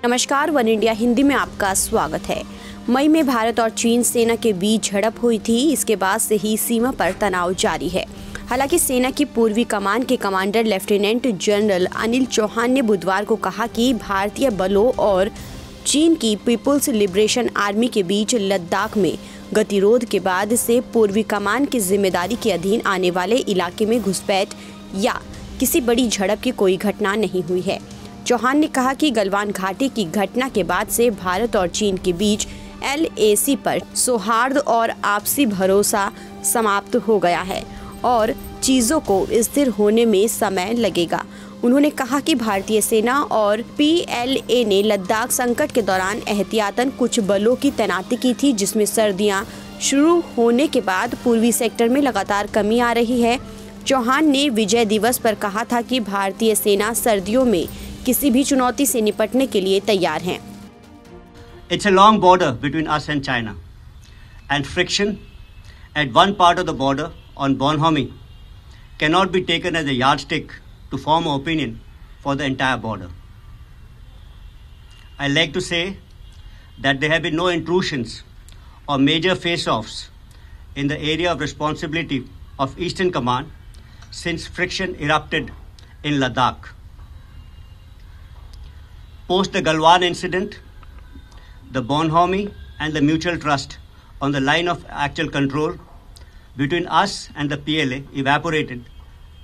नमस्कार, one India Hindi में आपका स्वागत है। मई में भारत और चीन सेना के बीच झड़प हुई थी। इसके बाद से ही सीमा पर तनाव जारी है। हालांकि सेना की पूर्वी कमान के commander lieutenant general Anil Chauhan ने बुधवार को कहा कि भारतीय बलों और चीन की पीपुल्स लिबरेशन आर्मी के बीच लद्दाख में गतिरोध के बाद से पूर्वी कमान की जिम्मेदारी के अधीन आने वाले इलाके में घुसपैठ या किसी बड़ी झड़प की कोई घटना नहीं हुई है। चौहान ने कहा कि गलवान घाटी की घटना के बाद से भारत और चीन के बीच LAC पर सौहार्द और आपसी भरोसा समाप्त हो गया है और चीजों को स्थिर होने में समय लगेगा। उन्होंने कहा कि भारतीय सेना और PLA ने लद्दाख संकट के दौरान एहतियातन कुछ बलों की तैनाती की थी, जिसमें सर्दियां शुरू होने के बाद पूर्वी सेक्टर में लगातार कमी आ रही है। चौहान ने विजय दिवस पर कहा था कि भारतीय सेना सर्दियों में किसी भी चुनौती से निपटने के लिए तैयार हैं। It's a long border between us and China, and friction at one part of the border on Bonhomme cannot be taken as a yardstick to form an opinion for the entire border. I like to say that there have been no intrusions or major face-offs in the area of responsibility of Eastern Command since friction erupted in Ladakh. Post the Galwan incident, the Bonhomme and the mutual trust on the line of actual control between us and the PLA evaporated,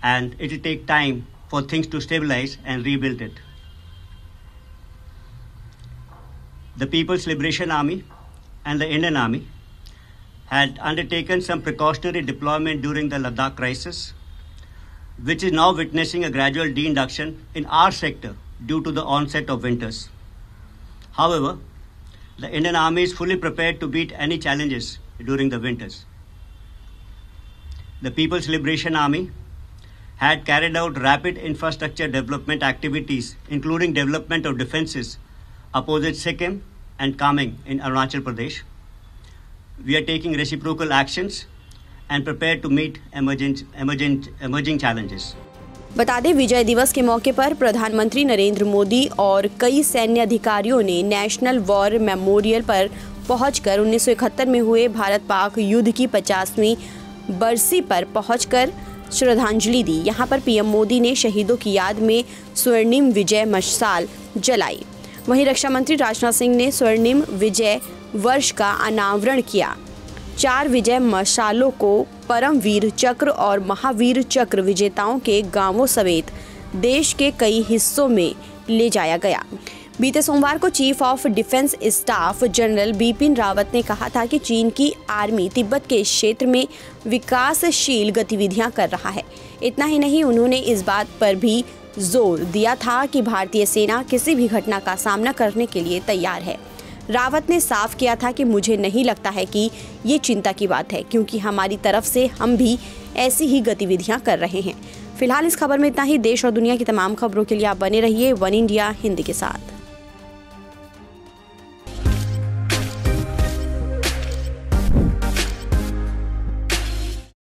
and it will take time for things to stabilize and rebuild it. The People's Liberation Army and the Indian Army had undertaken some precautionary deployment during the Ladakh crisis, which is now witnessing a gradual de-induction in our sector due to the onset of winters. However, the Indian Army is fully prepared to meet any challenges during the winters. The People's Liberation Army had carried out rapid infrastructure development activities, including development of defenses opposite Sikkim and Kameng in Arunachal Pradesh. We are taking reciprocal actions and prepared to meet emerging challenges. बता दें, विजय दिवस के मौके पर प्रधानमंत्री नरेंद्र मोदी और कई सैन्य अधिकारियों ने नेशनल वॉर मेमोरियल पर पहुंचकर 1971 में हुए भारत पाक युद्ध की 50वीं बरसी पर पहुंचकर श्रद्धांजलि दी। यहां पर PM मोदी ने शहीदों की याद में स्वर्णिम विजय मशाल जलाई। वहीं रक्षा मंत्री राजनाथ सिंह ने स्वर्णिम विजय वर्ष का अनावरण किया। 4 विजय मशालों को परमवीर चक्र और महावीर चक्र विजेताओं के गांवों समेत देश के कई हिस्सों में ले जाया गया। बीते सोमवार को chief of defence staff general Bipin Rawat ने कहा था कि चीन की आर्मी तिब्बत के क्षेत्र में विकासशील गतिविधियां कर रहा है। इतना ही नहीं, उन्होंने इस बात पर भी जोर दिया था कि भारतीय सेना किसी भी घटना का सामना करने के लिए तैयार है। रावत ने साफ किया था कि मुझे नहीं लगता है कि ये चिंता की बात है, क्योंकि हमारी तरफ से हम भी ऐसी ही गतिविधियां कर रहे हैं। फिलहाल इस खबर में इतना ही। देश और दुनिया की तमाम खबरों के लिए आप बने रहिए वन इंडिया हिंदी के साथ।